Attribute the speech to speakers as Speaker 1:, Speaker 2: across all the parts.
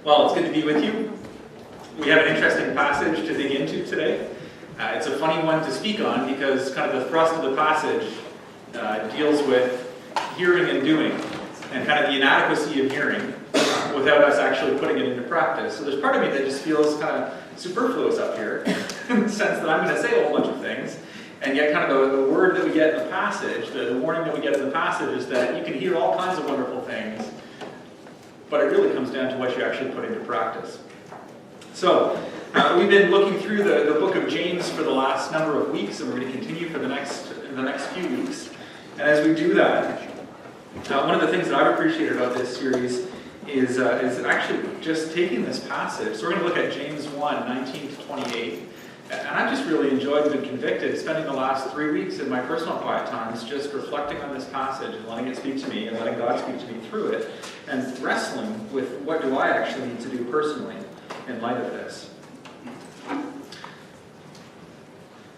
Speaker 1: Well, it's good to be with you. We have an interesting passage to dig into today. It's a funny one to speak on because kind of the thrust of the passage deals with hearing and doing and kind of the inadequacy of hearing without us actually putting it into practice. So there's part of me that just feels kind of superfluous up here in the sense that I'm going to say a whole bunch of things, and yet kind of the word that we get in the passage, the warning that we get in the passage is that you can hear all kinds of wonderful things, but it really comes down to what you actually put into practice. So, we've been looking through the book of James for the last number of weeks, and we're going to continue for the next few weeks. And as we do that, one of the things that I've appreciated about this series is actually just taking this passage. So we're going to look at James 1, 19 to 28. And I've just really enjoyed and been convicted spending the last 3 weeks in my personal quiet times just reflecting on this passage and letting it speak to me and letting God speak to me through it and wrestling with what do I actually need to do personally in light of this.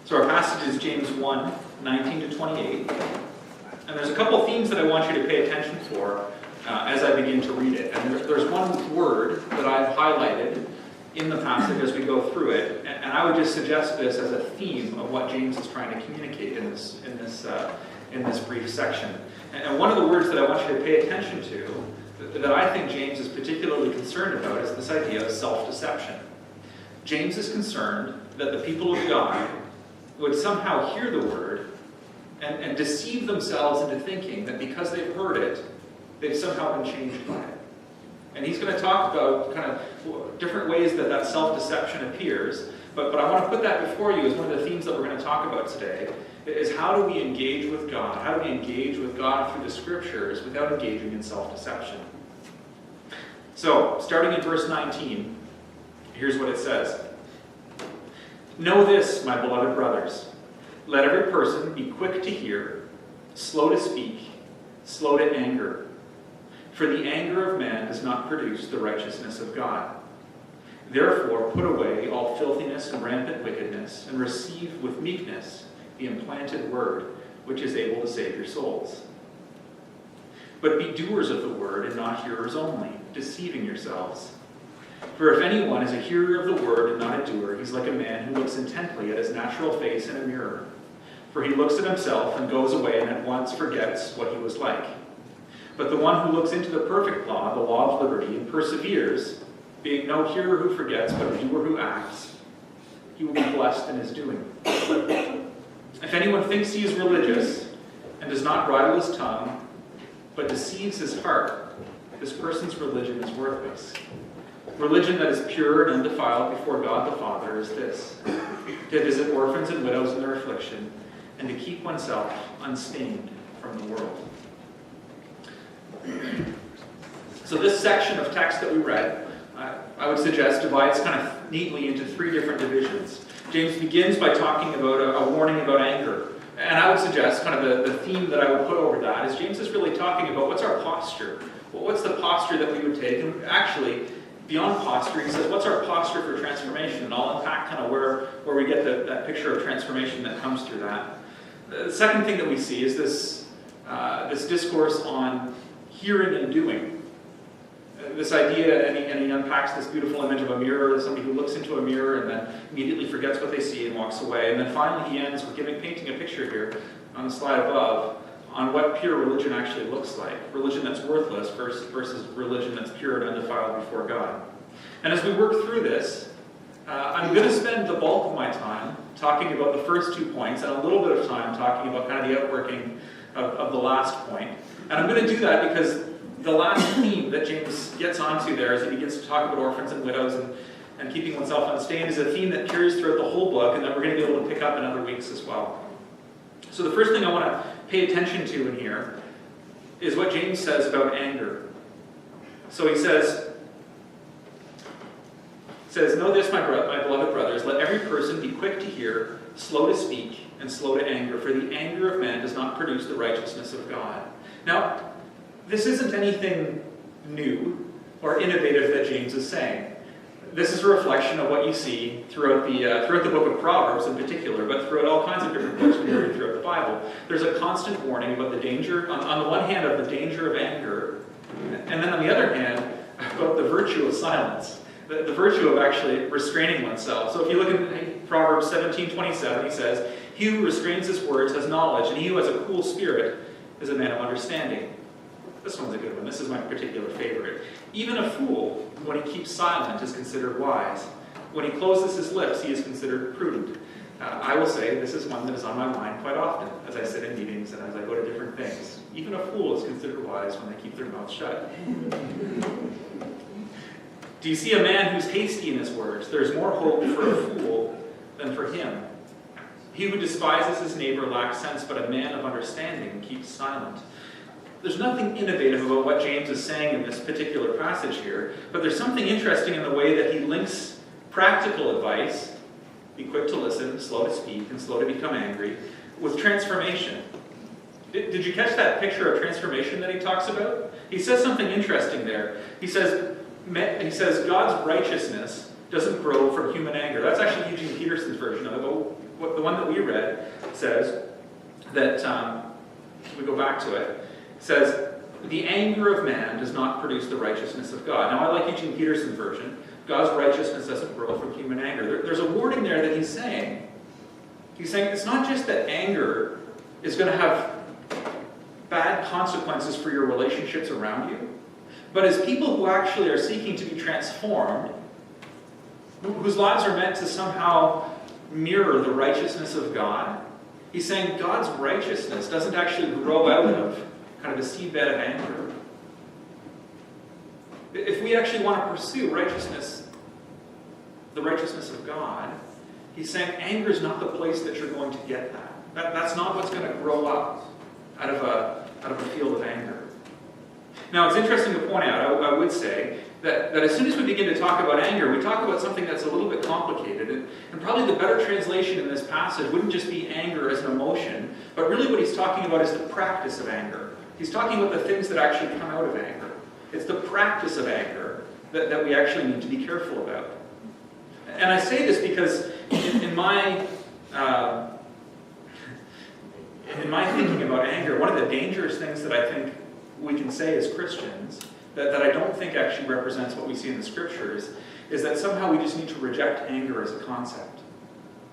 Speaker 1: So our passage is James 1, 19 to 28. And there's a couple themes that I want you to pay attention for as I begin to read it. And there's one word that I've highlighted in the passage as we go through it, and I would just suggest this as a theme of what James is trying to communicate in this brief section. And one of the words that I want you to pay attention to, that I think James is particularly concerned about, is this idea of self-deception. James is concerned that the people of God would somehow hear the word and deceive themselves into thinking that because they've heard it, they've somehow been changed by it. And he's going to talk about kind of different ways that self-deception appears. But I want to put that before you as one of the themes that we're going to talk about today, is how do we engage with God? How do we engage with God through the Scriptures without engaging in self-deception? So, starting in verse 19, here's what it says. Know this, my beloved brothers. Let every person be quick to hear, slow to speak, slow to anger. For the anger of man does not produce the righteousness of God. Therefore, put away all filthiness and rampant wickedness, and receive with meekness the implanted word, which is able to save your souls. But be doers of the word, and not hearers only, deceiving yourselves. For if anyone is a hearer of the word and not a doer, he's like a man who looks intently at his natural face in a mirror. For he looks at himself and goes away and at once forgets what he was like. But the one who looks into the perfect law, the law of liberty, and perseveres, being no hearer who forgets, but a doer who acts, he will be blessed in his doing. If anyone thinks he is religious and does not bridle his tongue, but deceives his heart, this person's religion is worthless. Religion that is pure and undefiled before God the Father is this: to visit orphans and widows in their affliction, and to keep oneself unstained from the world. So this section of text that we read, I would suggest, divides kind of neatly into three different divisions. James begins by talking about a warning about anger. And I would suggest kind of the theme that I would put over that is James is really talking about what's our posture. What's the posture that we would take? And actually, beyond posture, he says, what's our posture for transformation? And I'll unpack kind of where we get that picture of transformation that comes through that. The second thing that we see is this discourse on hearing and doing. This idea, and he unpacks this beautiful image of a mirror, somebody who looks into a mirror and then immediately forgets what they see and walks away. And then finally he ends with painting a picture here on the slide above on what pure religion actually looks like. Religion that's worthless versus religion that's pure and undefiled before God. And as we work through this, I'm going to spend the bulk of my time talking about the first 2 points and a little bit of time talking about kind of the outworking of the last point. And I'm going to do that because the last theme that James gets onto there as he begins to talk about orphans and widows and keeping oneself unstained is a theme that carries throughout the whole book and that we're going to be able to pick up in other weeks as well. So the first thing I want to pay attention to in here is what James says about anger. So he says, know this, my beloved brothers, let every person be quick to hear, slow to speak, and slow to anger, for the anger of man does not produce the righteousness of God. Now, this isn't anything new or innovative that James is saying. This is a reflection of what you see throughout the book of Proverbs in particular, but throughout all kinds of different books we read throughout the Bible. There's a constant warning about the danger, on the one hand, of the danger of anger, and then on the other hand, about the virtue of silence, the virtue of actually restraining oneself. So if you look at Proverbs 17:27, he says, "He who restrains his words has knowledge, and he who has a cool spirit is a man of understanding." This one's a good one. This is my particular favorite. "Even a fool, when he keeps silent, is considered wise. When he closes his lips, he is considered prudent." I will say this is one that is on my mind quite often as I sit in meetings and as I go to different things. Even a fool is considered wise when they keep their mouth shut. "Do you see a man who's hasty in his words? There is more hope for a fool than for him. He who despises his neighbor lacks sense, but a man of understanding keeps silent." There's nothing innovative about what James is saying in this particular passage here, but there's something interesting in the way that he links practical advice, be quick to listen, slow to speak, and slow to become angry, with transformation. Did you catch that picture of transformation that he talks about? He says something interesting there. He says God's righteousness doesn't grow from human anger. That's actually Eugene Peterson's version of it, but the one that we read says that, if we go back to it, says, "The anger of man does not produce the righteousness of God." Now, I like Eugene Peterson's version. God's righteousness doesn't grow from human anger. There's a wording there that he's saying. He's saying it's not just that anger is going to have bad consequences for your relationships around you, but as people who actually are seeking to be transformed, whose lives are meant to somehow mirror the righteousness of God, he's saying God's righteousness doesn't actually grow out of kind of a seedbed of anger. If we actually want to pursue righteousness, the righteousness of God, he's saying anger is not the place that you're going to get that. That's not what's going to grow up out of a field of anger. Now, it's interesting to point out, I would say, that as soon as we begin to talk about anger, we talk about something that's a little bit complicated. And probably the better translation in this passage wouldn't just be anger as an emotion, but really what he's talking about is the practice of anger. He's talking about the things that actually come out of anger. It's the practice of anger that we actually need to be careful about. And I say this because in my thinking about anger, one of the dangerous things that I think we can say as Christians, that I don't think actually represents what we see in the Scriptures, is that somehow we just need to reject anger as a concept,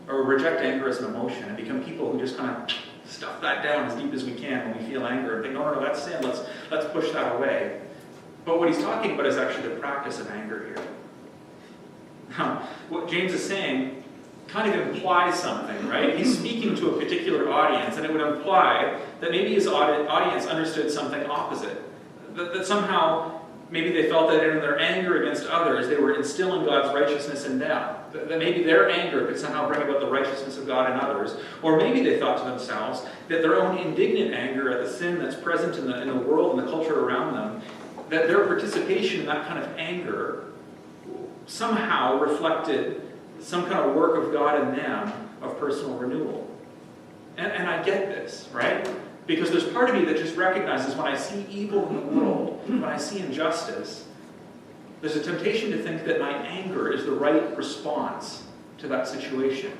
Speaker 1: or reject anger as an emotion, and become people who just kind of stuff that down as deep as we can when we feel anger, and think, no, that's sin, let's push that away. But what he's talking about is actually the practice of anger here. Now, what James is saying kind of implies something, right? He's speaking to a particular audience, and it would imply that maybe his audience understood something opposite. That somehow, maybe they felt that in their anger against others, they were instilling God's righteousness in them. That maybe their anger could somehow bring about the righteousness of God in others. Or maybe they thought to themselves that their own indignant anger at the sin that's present in the world and the culture around them, that their participation in that kind of anger somehow reflected some kind of work of God in them of personal renewal. And I get this, right? Because there's part of me that just recognizes when I see evil in the world, when I see injustice, there's a temptation to think that my anger is the right response to that situation.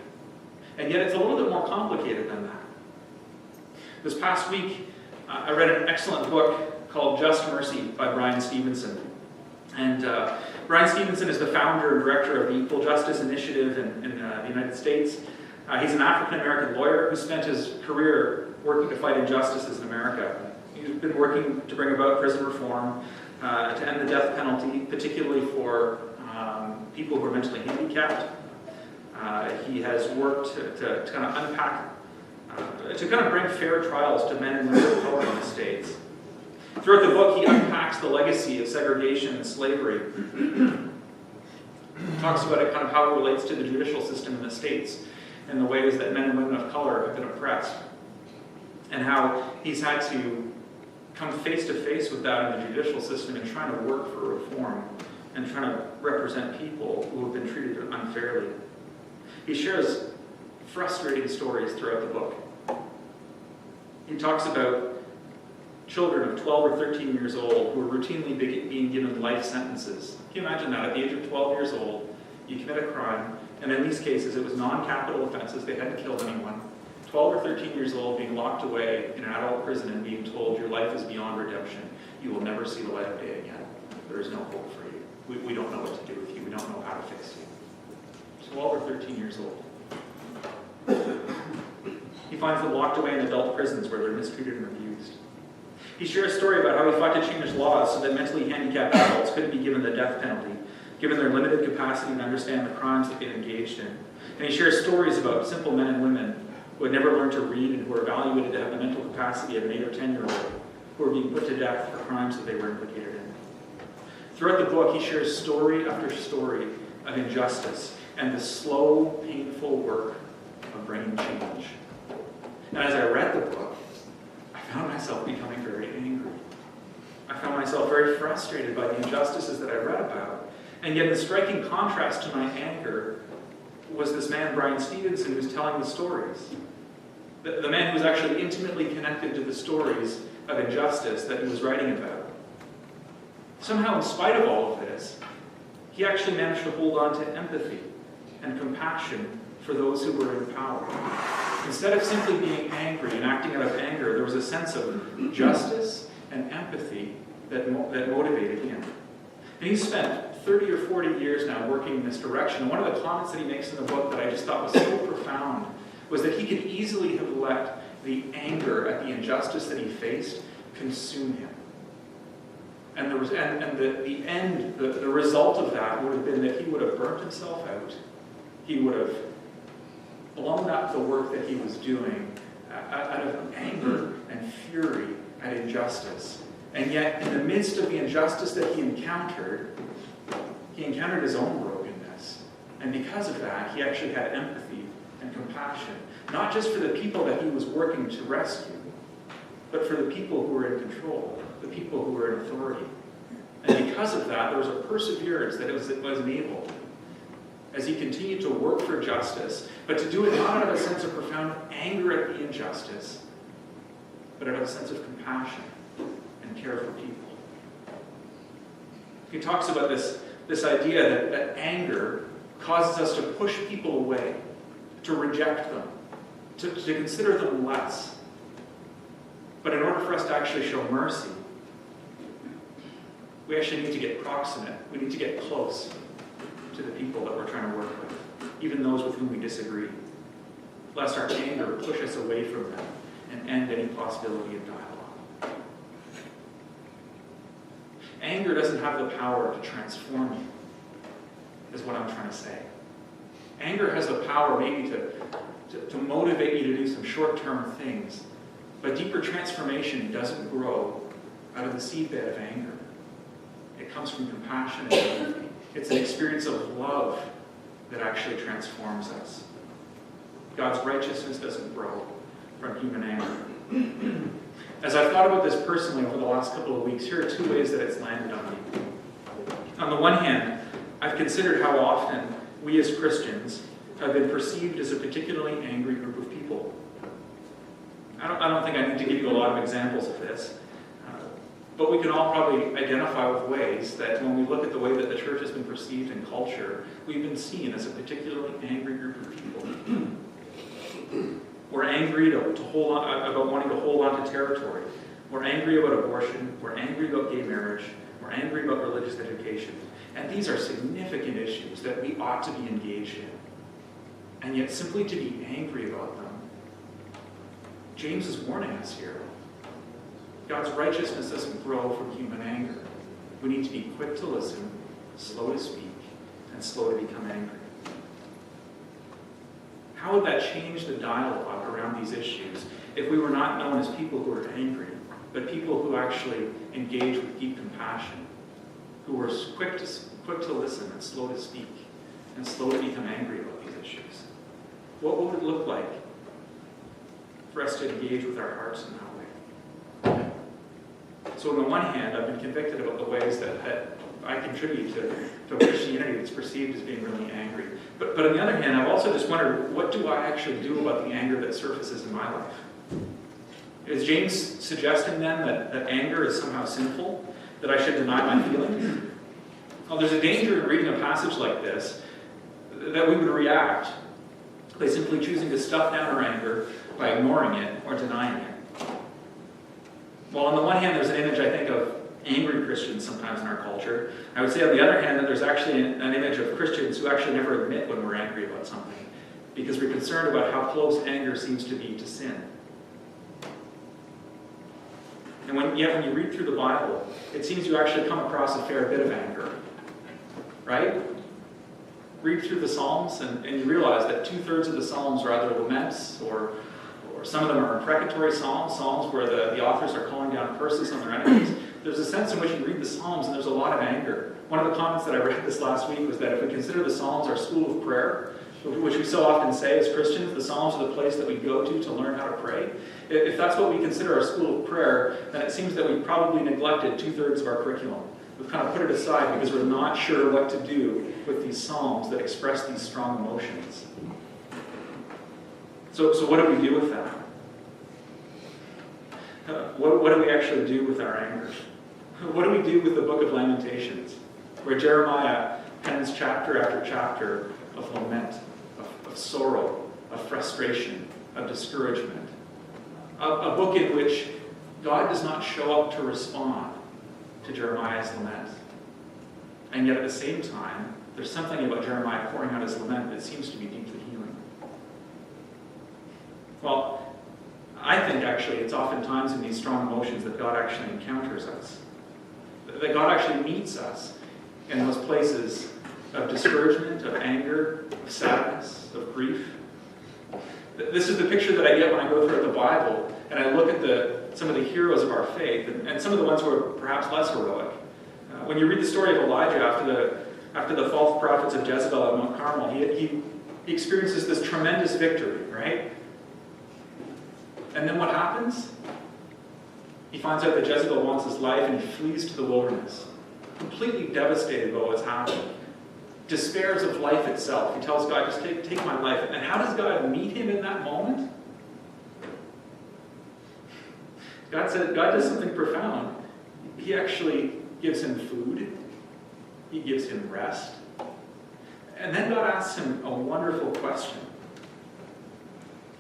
Speaker 1: And yet it's a little bit more complicated than that. This past week, I read an excellent book called Just Mercy by Brian Stevenson. And Brian Stevenson is the founder and director of the Equal Justice Initiative in the United States. He's an African-American lawyer who spent his career working to fight injustices in America. He's been working to bring about prison reform, to end the death penalty, particularly for people who are mentally handicapped. He has worked to kind of unpack, to kind of bring fair trials to men and women of color in the States. Throughout the book, he unpacks the legacy of segregation and slavery. Talks about it, kind of how it relates to the judicial system in the States and the ways that men and women of color have been oppressed. And how he's had to come face to face with that in the judicial system and trying to work for reform and trying to represent people who have been treated unfairly. He shares frustrating stories throughout the book. He talks about children of 12 or 13 years old who are routinely being given life sentences. Can you imagine that? At the age of 12 years old, you commit a crime, and in these cases it was non-capital offenses, they hadn't killed anyone. 12 or 13 years old being locked away in an adult prison and being told your life is beyond redemption. You will never see the light of day again. there is no hope for you. We don't know what to do with you. We don't know how to fix you. So while we're 13 years old, he finds them locked away in adult prisons where they're mistreated and abused. He shares a story about how he fought to change laws so that mentally handicapped adults couldn't be given the death penalty, given their limited capacity to understand the crimes that they've engaged in. And he shares stories about simple men and women who had never learned to read and who were evaluated to have the mental capacity of an 8 or 10-year-old, who were being put to death for crimes that they were implicated in. Throughout the book, he shares story after story of injustice and the slow, painful work of bringing change. And as I read the book, I found myself becoming very angry. I found myself very frustrated by the injustices that I read about. And yet the striking contrast to my anger was this man, Brian Stevenson, who was telling the stories. The man who was actually intimately connected to the stories of injustice that he was writing about. Somehow, in spite of all of this, he actually managed to hold on to empathy and compassion for those who were in power. Instead of simply being angry and acting out of anger, there was a sense of justice and empathy that motivated him. And he spent 30 or 40 years now working in this direction. And one of the comments that he makes in the book that I just thought was so profound was that he could easily have let the anger at the injustice that he faced consume him. And the result of that would have been that he would have burnt himself out. He would have blown up the work that he was doing out of anger and fury at injustice. And yet, in the midst of the injustice that he encountered his own brokenness. And because of that, he actually had empathy and compassion, not just for the people that he was working to rescue, but for the people who were in control, the people who were in authority. And because of that, there was a perseverance that was enabled as he continued to work for justice, but to do it not out of a sense of profound anger at the injustice, but out of a sense of compassion and care for people. He talks about this idea that anger causes us to push people away, to reject them, to consider them less. But in order for us to actually show mercy, we actually need to get proximate. We need to get close to the people that we're trying to work with, even those with whom we disagree, lest our anger push us away from them and end any possibility of dialogue. Anger doesn't have the power to transform you, is what I'm trying to say. Anger has the power maybe to motivate you to do some short-term things, but deeper transformation doesn't grow out of the seedbed of anger. It comes from compassion and empathy. It's an experience of love that actually transforms us. God's righteousness doesn't grow from human anger. As I've thought about this personally over the last couple of weeks, here are two ways that it's landed on me. On the one hand, I've considered how often we as Christians have been perceived as a particularly angry group of people. I don't think I need to give you a lot of examples of this. But we can all probably identify with ways that when we look at the way that the church has been perceived in culture, we've been seen as a particularly angry group of people. We're angry about wanting to hold on to territory. We're angry about abortion. We're angry about gay marriage. We're angry about religious education. And these are significant issues that we ought to be engaged in. And yet simply to be angry about them, James is warning us here. God's righteousness doesn't grow from human anger. We need to be quick to listen, slow to speak, and slow to become angry. How would that change the dialogue around these issues if we were not known as people who are angry, but people who actually engage with deep compassion, who were quick to listen and slow to speak, and slow to become angry about these issues? What would it look like for us to engage with our hearts in that way? So on the one hand, I've been convicted about the ways that I contribute to a Christianity that's perceived as being really angry. But on the other hand, I've also just wondered, what do I actually do about the anger that surfaces in my life? Is James suggesting then that anger is somehow sinful? That I should deny my feelings? Well, there's a danger in reading a passage like this that we would react by simply choosing to stuff down our anger by ignoring it or denying it. Well, on the one hand, there's an image, I think, of angry Christians sometimes in our culture. I would say, on the other hand, that there's actually an image of Christians who actually never admit when we're angry about something, because we're concerned about how close anger seems to be to sin. And when you read through the Bible, it seems you actually come across a fair bit of anger, right? Read through the Psalms, and you realize that 2/3 of the Psalms are either laments, or some of them are imprecatory Psalms where the authors are calling down curses on their enemies. There's a sense in which you read the Psalms and there's a lot of anger. One of the comments that I read this last week was that if we consider the Psalms our school of prayer, which we so often say as Christians, the Psalms are the place that we go to learn how to pray. If that's what we consider our school of prayer, then it seems that we've probably neglected 2/3 of our curriculum. We've kind of put it aside because we're not sure what to do with these Psalms that express these strong emotions. So what do we do with that? What do we actually do with our anger? What do we do with the book of Lamentations, where Jeremiah pens chapter after chapter of lament, of sorrow, of frustration, of discouragement? A book in which God does not show up to respond to Jeremiah's lament. And yet at the same time, there's something about Jeremiah pouring out his lament that seems to be deeply healing. Well, I think actually it's oftentimes in these strong emotions that God actually encounters us. That God actually meets us in those places of discouragement, of anger, of sadness, of grief. This is the picture that I get when I go through the Bible and I look at some of the heroes of our faith, and some of the ones who are perhaps less heroic. When you read the story of Elijah after the false prophets of Jezebel at Mount Carmel, he experiences this tremendous victory, right? And then what happens? He finds out that Jezebel wants his life and he flees to the wilderness, completely devastated by what's happened. Despairs of life itself. He tells God, just take my life. And how does God meet him in that moment? God does something profound. He actually gives him food. He gives him rest. And then God asks him a wonderful question.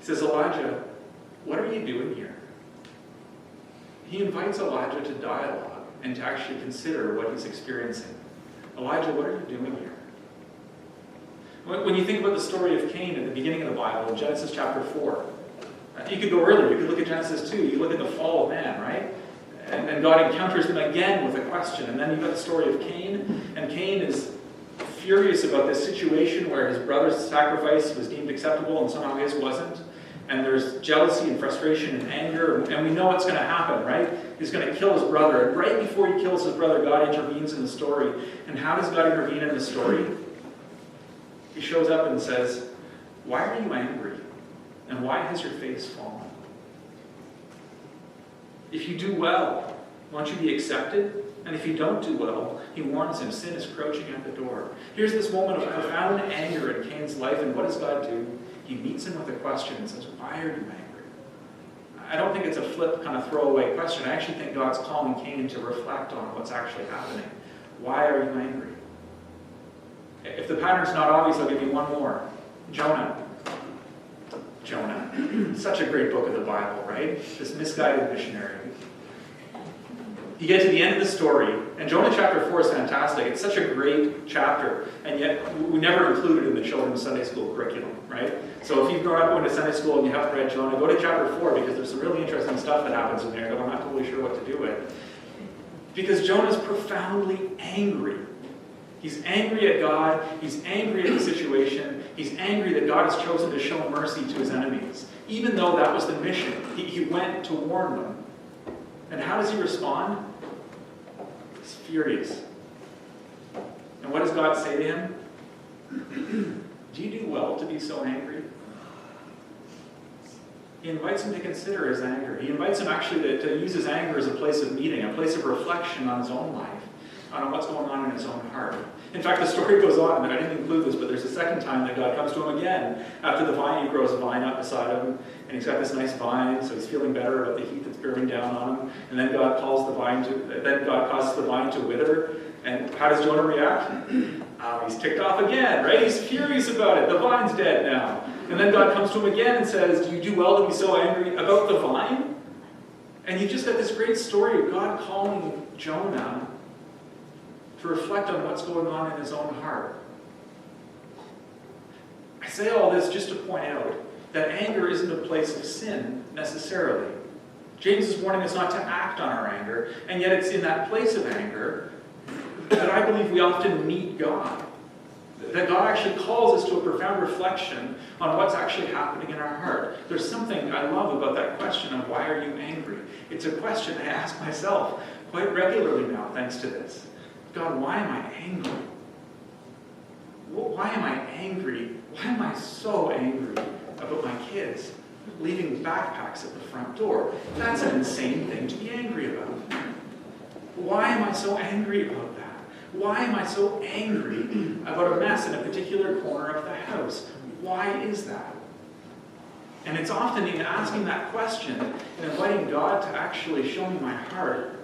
Speaker 1: He says, Elijah, what are you doing here? He invites Elijah to dialogue and to actually consider what he's experiencing. Elijah, what are you doing here? When you think about the story of Cain at the beginning of the Bible, in Genesis chapter 4, you could go earlier, you could look at Genesis 2, you could look at the fall of man, right? And God encounters them again with a question. And then you've got the story of Cain, and Cain is furious about this situation where his brother's sacrifice was deemed acceptable and somehow his wasn't. And there's jealousy and frustration and anger, and we know what's going to happen, right? He's going to kill his brother. And right before he kills his brother, God intervenes in the story. And how does God intervene in the story? He shows up and says, why are you angry? And why has your face fallen? If you do well, won't you be accepted? And if you don't do well, he warns him, sin is crouching at the door. Here's this moment of profound anger in Cain's life, and what does God do? He meets him with a question and says, why are you angry? I don't think it's a flip kind of throwaway question. I actually think God's calling Cain to reflect on what's actually happening. Why are you angry? If the pattern's not obvious, I'll give you one more. Jonah. Such a great book of the Bible, right? This misguided missionary. You get to the end of the story, and Jonah chapter 4 is fantastic. It's such a great chapter, and yet we never include it in the children's Sunday school curriculum, right? So if you've grown up going to Sunday school and you haven't read Jonah, go to chapter 4 because there's some really interesting stuff that happens in there that I'm not totally sure what to do with. Because Jonah's profoundly angry. He's angry at God. He's angry at the situation. He's angry that God has chosen to show mercy to his enemies. Even though that was the mission. He went to warn them. And how does he respond? He's furious. And what does God say to him? Do you do well to be so angry? He invites him to consider his anger. He invites him actually to use his anger as a place of meeting, a place of reflection on his own life, on what's going on in his own heart. In fact, the story goes on, and I didn't include this, but there's a second time that God comes to him again. After the vine, he grows a vine up beside him, and he's got this nice vine, so he's feeling better about the heat that's bearing down on him. And then God causes the vine to wither. And how does Jonah react? He's ticked off again, right? He's furious about it. The vine's dead now. And then God comes to him again and says, do you do well to be so angry about the vine? And you've just got this great story of God calling Jonah to reflect on what's going on in his own heart. I say all this just to point out that anger isn't a place of sin necessarily. James is warning us not to act on our anger, and yet it's in that place of anger that I believe we often meet God. That God actually calls us to a profound reflection on what's actually happening in our heart. There's something I love about that question of why are you angry? It's a question I ask myself quite regularly now, thanks to this. God, why am I angry? Why am I angry? Why am I so angry about my kids leaving backpacks at the front door? That's an insane thing to be angry about. Why am I so angry about that? Why am I so angry about a mess in a particular corner of the house? Why is that? And it's often in asking that question and inviting God to actually show me my heart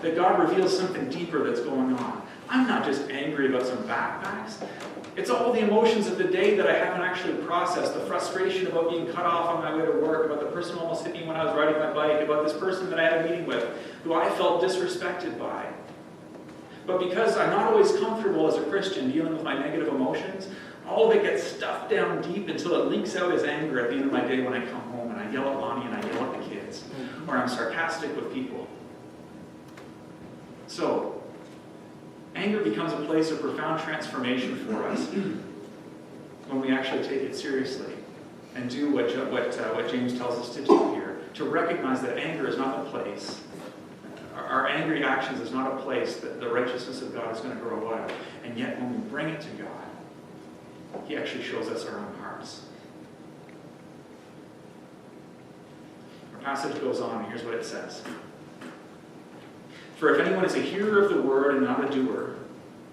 Speaker 1: that God reveals something deeper that's going on. I'm not just angry about some backpacks. It's all the emotions of the day that I haven't actually processed. The frustration about being cut off on my way to work, about the person who almost hit me when I was riding my bike, about this person that I had a meeting with who I felt disrespected by. But because I'm not always comfortable as a Christian dealing with my negative emotions, all of it gets stuffed down deep until it leaks out as anger at the end of my day when I come home and I yell at Lonnie and I yell at the kids, or I'm sarcastic with people. So, anger becomes a place of profound transformation for us when we actually take it seriously and do what James tells us to do here, to recognize that anger is not a place. Our angry actions is not a place that the righteousness of God is going to grow out of. And yet when we bring it to God, He actually shows us our own hearts. Our passage goes on, and here's what it says. For if anyone is a hearer of the word and not a doer,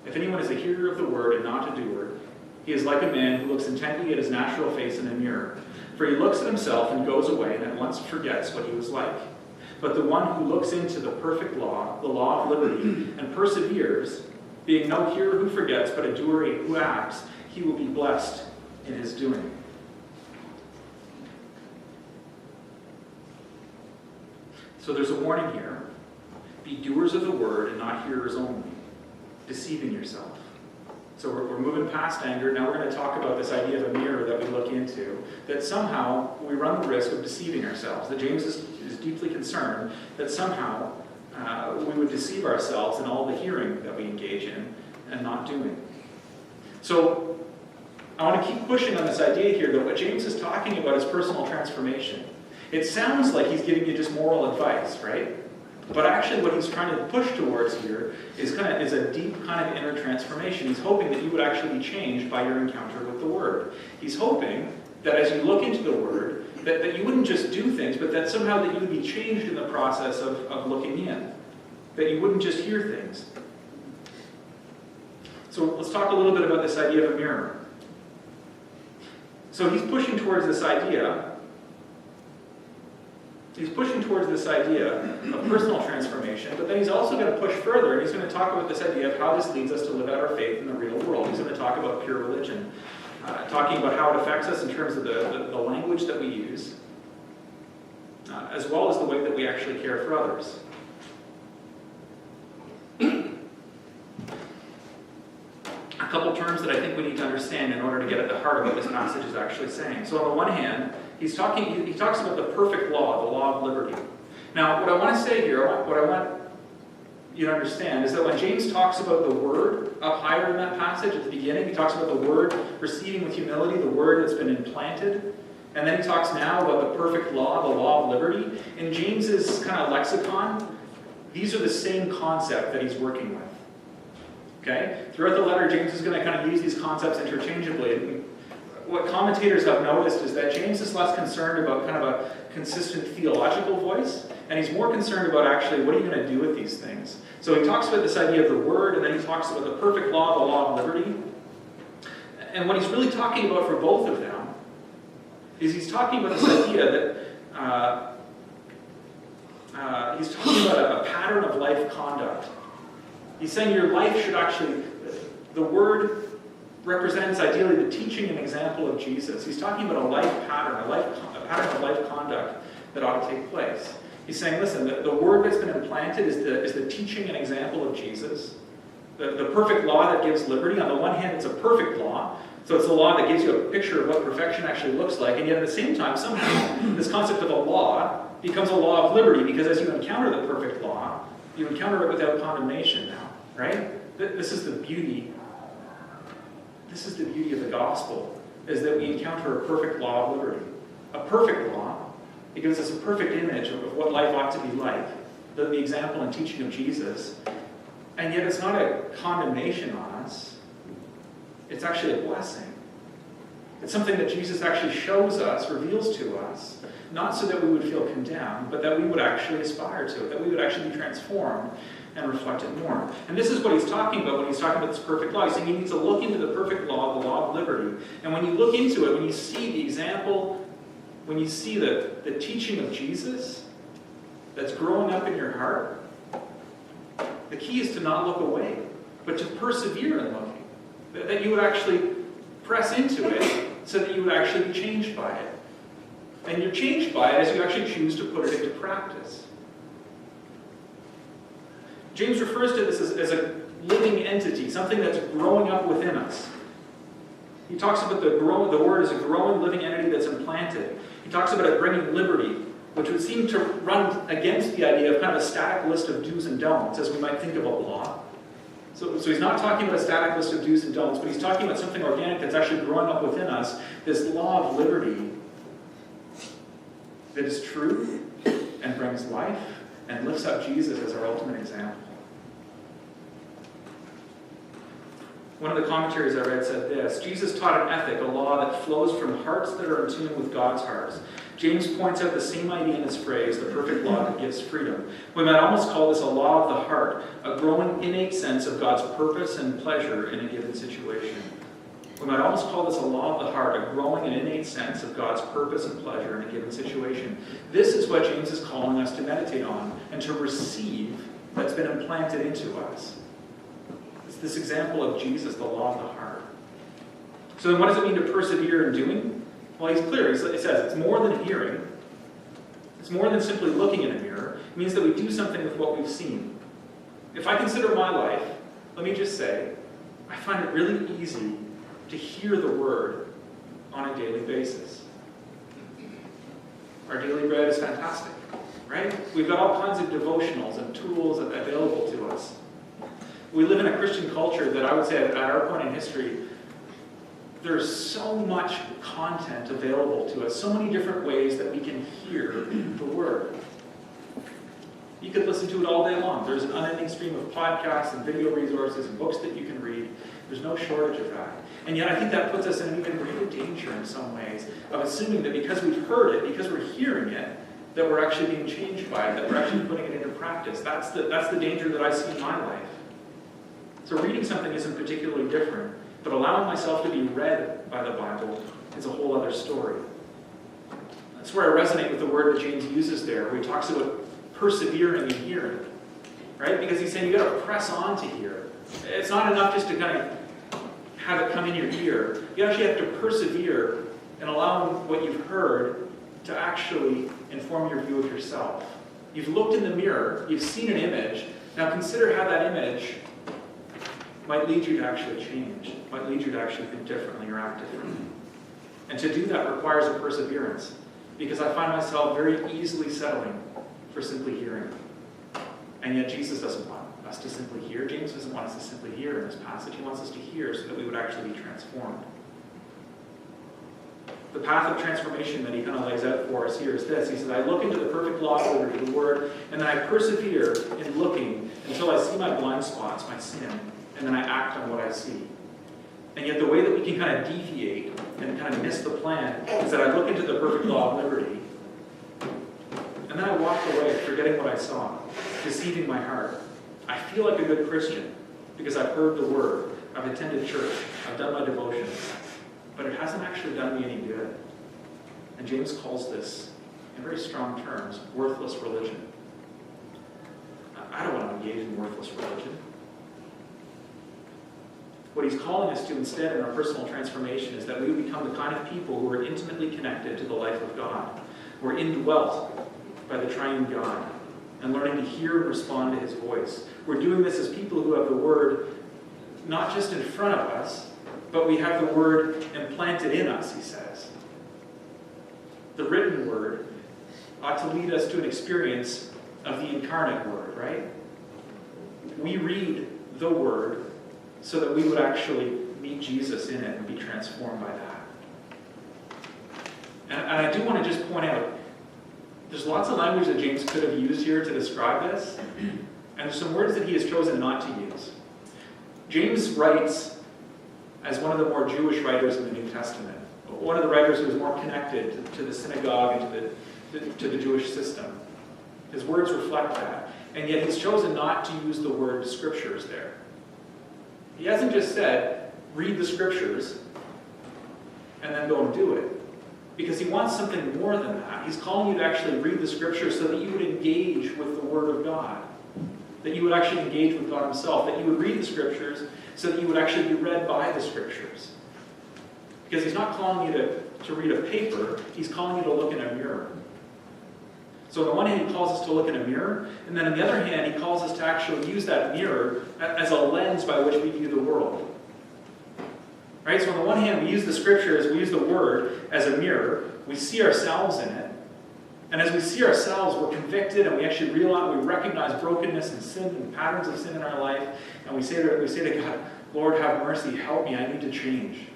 Speaker 1: if anyone is a hearer of the word and not a doer, he is like a man who looks intently at his natural face in a mirror. For he looks at himself and goes away and at once forgets what he was like. But the one who looks into the perfect law, the law of liberty, and perseveres, being no hearer who forgets, but a doer who acts, he will be blessed in his doing. So there's a warning here. Be doers of the word and not hearers only, deceiving yourself. So we're moving past anger. Now we're going to talk about this idea of a mirror that we look into, that somehow we run the risk of deceiving ourselves. That James is deeply concerned that somehow we would deceive ourselves in all the hearing that we engage in and not doing. So I want to keep pushing on this idea here that what James is talking about is personal transformation. It sounds like he's giving you just moral advice, right? But actually what he's trying to push towards here is a deep kind of inner transformation. He's hoping that you would actually be changed by your encounter with the Word. He's hoping that as you look into the Word, that you wouldn't just do things, but that somehow that you would be changed in the process of looking in. That you wouldn't just hear things. So let's talk a little bit about this idea of a mirror. So he's pushing towards this idea. He's pushing towards this idea of personal transformation, but then he's also going to push further, and he's going to talk about this idea of how this leads us to live out our faith in the real world. He's going to talk about pure religion, talking about how it affects us in terms of the language that we use, as well as the way that we actually care for others. A couple terms that I think we need to understand in order to get at the heart of what this passage is actually saying. So on the one hand, he talks about the perfect law, the law of liberty. Now, what I want to say here, what I want you to understand is that when James talks about the word up higher in that passage at the beginning, he talks about the word receiving with humility, the word that's been implanted, and then he talks now about the perfect law, the law of liberty. In James's kind of lexicon, these are the same concept that he's working with. Okay? Throughout the letter, James is going to kind of use these concepts interchangeably. What commentators have noticed is that James is less concerned about kind of a consistent theological voice, and he's more concerned about actually what are you going to do with these things. So he talks about this idea of the word, and then he talks about the perfect law, the law of liberty. And what he's really talking about for both of them is he's talking about this idea that he's talking about a pattern of life conduct. He's saying your life should actually, the word represents ideally the teaching and example of Jesus. He's talking about a life pattern, a pattern of life conduct that ought to take place. He's saying, listen, the word that's been implanted is the teaching and example of Jesus. The perfect law that gives liberty. On the one hand, it's a perfect law. So it's a law that gives you a picture of what perfection actually looks like. And yet at the same time, somehow, this concept of a law becomes a law of liberty, because as you encounter the perfect law, you encounter it without condemnation now, right? This is the beauty. This is the beauty of the gospel, is that we encounter a perfect law of liberty. A perfect law. It gives us a perfect image of what life ought to be like, the example and teaching of Jesus. And yet it's not a condemnation on us. It's actually a blessing. It's something that Jesus actually shows us, reveals to us, not so that we would feel condemned, but that we would actually aspire to it, that we would actually be transformed and reflect it more. And this is what he's talking about when he's talking about this perfect law. He's saying you need to look into the perfect law, the law of liberty. And when you look into it, when you see the example, when you see the teaching of Jesus that's growing up in your heart, the key is to not look away, but to persevere in looking. That you would actually press into it so that you would actually be changed by it. And you're changed by it as you actually choose to put it into practice. James refers to this as a living entity, something that's growing up within us. He talks about the word as a growing living entity that's implanted. He talks about it bringing liberty, which would seem to run against the idea of kind of a static list of do's and don'ts, as we might think of a law. So he's not talking about a static list of do's and don'ts, but he's talking about something organic that's actually growing up within us, this law of liberty that is true and brings life and lifts up Jesus as our ultimate example. One of the commentaries I read said this: Jesus taught an ethic, a law that flows from hearts that are in tune with God's hearts. James points out the same idea in his phrase, the perfect law that gives freedom. We might almost call this a law of the heart, a growing innate sense of God's purpose and pleasure in a given situation. We might almost call this a law of the heart, a growing and innate sense of God's purpose and pleasure in a given situation. This is what James is calling us to meditate on and to receive that's been implanted into us. It's this example of Jesus, the law of the heart. So then what does it mean to persevere in doing? Well, he's clear. He says it's more than hearing. It's more than simply looking in a mirror. It means that we do something with what we've seen. If I consider my life, let me just say, I find it really easy to hear the word on a daily basis. Our daily bread is fantastic, right? We've got all kinds of devotionals and tools available to us. We live in a Christian culture that I would say at our point in history, there's so much content available to us, so many different ways that we can hear the word. You could listen to it all day long. There's an unending stream of podcasts and video resources and books that you can read. There's no shortage of that. And yet I think that puts us in an even greater danger in some ways of assuming that because we've heard it, because we're hearing it, that we're actually being changed by it, that we're actually putting it into practice. That's the danger that I see in my life. So reading something isn't particularly different, but allowing myself to be read by the Bible is a whole other story. That's where I resonate with the word that James uses there, where he talks about persevering in hearing, right? Because he's saying you got to press on to hear. It's not enough just to kind of have it come in your ear. You actually have to persevere in allowing what you've heard to actually inform your view of yourself. You've looked in the mirror, you've seen an image. Now consider how that image might lead you to actually change, might lead you to actually think differently or act differently. And to do that requires a perseverance, because I find myself very easily settling for simply hearing. And yet Jesus doesn't want us to simply hear. James doesn't want us to simply hear in this passage. He wants us to hear so that we would actually be transformed. The path of transformation that he kind of lays out for us here is this. He says, I look into the perfect law of liberty, the word, and then I persevere in looking until I see my blind spots, my sin, and then I act on what I see. And yet the way that we can kind of deviate and kind of miss the plan is that I look into the perfect law of liberty, and then I walk away forgetting what I saw, deceiving my heart. I feel like a good Christian because I've heard the word, I've attended church, I've done my devotions, but it hasn't actually done me any good. And James calls this, in very strong terms, worthless religion. I don't want to engage in worthless religion. What he's calling us to instead in our personal transformation is that we would become the kind of people who are intimately connected to the life of God. We're indwelt by the triune God and learning to hear and respond to his voice. We're doing this as people who have the word not just in front of us, but we have the word implanted in us, he says. The written word ought to lead us to an experience of the incarnate word, right? We read the word so that we would actually meet Jesus in it and be transformed by that. And I do want to just point out, there's lots of language that James could have used here to describe this, and there's some words that he has chosen not to use. James writes as one of the more Jewish writers in the New Testament, one of the writers who is more connected to the synagogue and to the Jewish system. His words reflect that, and yet he's chosen not to use the word scriptures there. He hasn't just said, read the scriptures and then go and do it. Because he wants something more than that. He's calling you to actually read the scriptures so that you would engage with the word of God. That you would actually engage with God himself. That you would read the scriptures so that you would actually be read by the scriptures. Because he's not calling you to read a paper, he's calling you to look in a mirror. So on the one hand, he calls us to look in a mirror, and then on the other hand, he calls us to actually use that mirror as a lens by which we view the world. Right? So on the one hand, we use the scriptures, we use the word as a mirror. We see ourselves in it. And as we see ourselves, we're convicted and we actually realize, we recognize brokenness and sin and patterns of sin in our life. And we say to God, Lord, have mercy, help me, I need to change.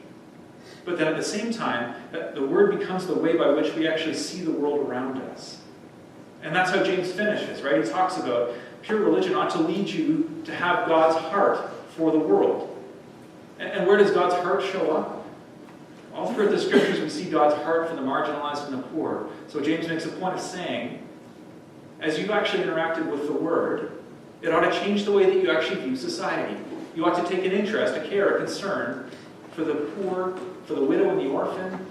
Speaker 1: But then at the same time, the word becomes the way by which we actually see the world around us. And that's how James finishes, right? He talks about pure religion ought to lead you to have God's heart for the world. And where does God's heart show up? All throughout the scriptures we see God's heart for the marginalized and the poor. So James makes a point of saying, as you've actually interacted with the word, it ought to change the way that you actually view society. You ought to take an interest, a care, a concern for the poor, for the widow and the orphan,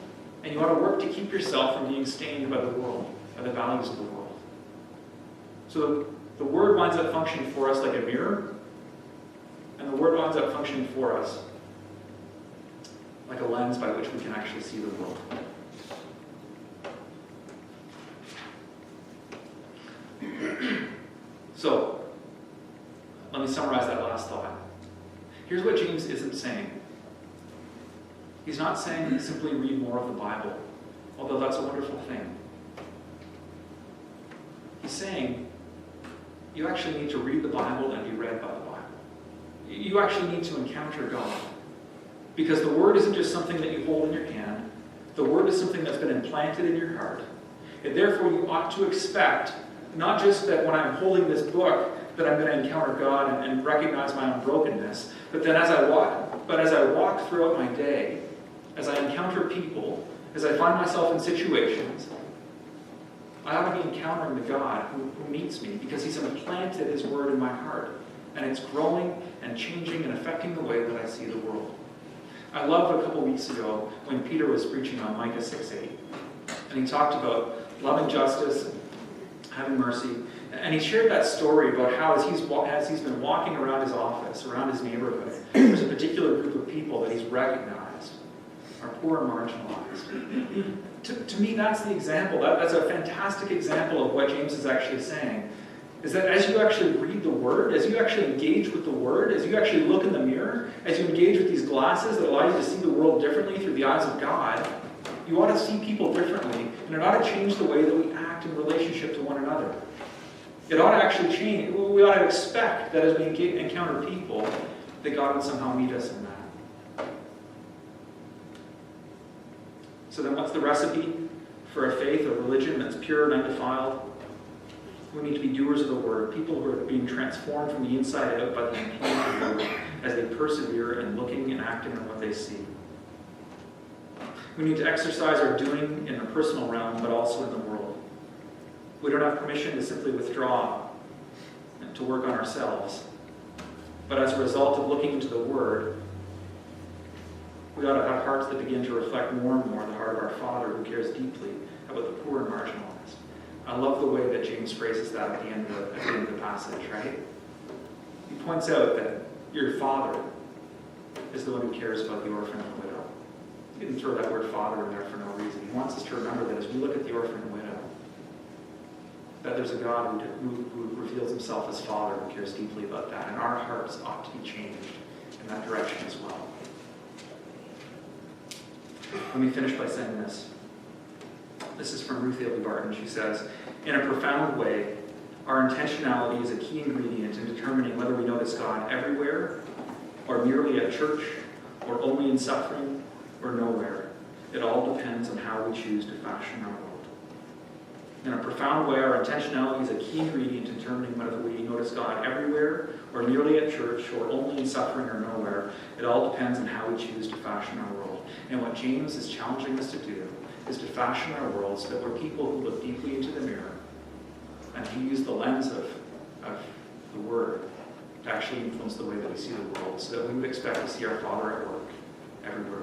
Speaker 1: and you ought to work to keep yourself from being stained by the world, by the values of the world. So the word winds up functioning for us like a mirror, and the word winds up functioning for us like a lens by which we can actually see the world. So, let me summarize that last thought. Here's what James isn't saying. He's not saying simply read more of the Bible, although that's a wonderful thing. He's saying you actually need to read the Bible and be read by the Bible. You actually need to encounter God. Because the Word isn't just something that you hold in your hand. The Word is something that's been implanted in your heart. And therefore you ought to expect, not just that when I'm holding this book, that I'm going to encounter God and recognize my own brokenness, but that as I walk throughout my day, as I encounter people, as I find myself in situations, I ought to be encountering the God who meets me because he's implanted his Word in my heart. And it's growing and changing and affecting the way that I see the world. I loved a couple weeks ago when Peter was preaching on Micah 6:8. And he talked about loving justice, and having mercy. And he shared that story about how as he's been walking around his office, around his neighborhood, there's a particular group of people that he's recognized are poor and marginalized. To me, that's the example. That's a fantastic example of what James is actually saying. Is that as you actually read the Word, as you actually engage with the Word, as you actually look in the mirror, as you engage with these glasses that allow you to see the world differently through the eyes of God, you ought to see people differently, and it ought to change the way that we act in relationship to one another. It ought to actually change. We ought to expect that as we encounter people, that God would somehow meet us in that. So then what's the recipe for a faith, a religion that's pure and undefiled? We need to be doers of the Word, people who are being transformed from the inside out by the implanted Word as they persevere in looking and acting on what they see. We need to exercise our doing in the personal realm, but also in the world. We don't have permission to simply withdraw and to work on ourselves. But as a result of looking into the Word, we ought to have hearts that begin to reflect more and more the heart of our Father who cares deeply about the poor and marginalized. I love the way that James phrases that at the end of the passage, right? He points out that your Father is the one who cares about the orphan and the widow. He didn't throw that word father in there for no reason. He wants us to remember that as we look at the orphan and widow, that there's a God who reveals himself as Father and cares deeply about that, and our hearts ought to be changed in that direction as well. Let me finish by saying this. This is from Ruth Haley Barton. She says, in a profound way, our intentionality is a key ingredient in determining whether we notice God everywhere, or merely at church, or only in suffering, or nowhere. It all depends on how we choose to fashion our world. In a profound way, our intentionality is a key ingredient in determining whether we notice God everywhere, or merely at church, or only in suffering, or nowhere. It all depends on how we choose to fashion our world. And what James is challenging us to do is to fashion our world so that we're people who look deeply into the mirror and who use the lens of the Word to actually influence the way that we see the world, so that we would expect to see our Father at work everywhere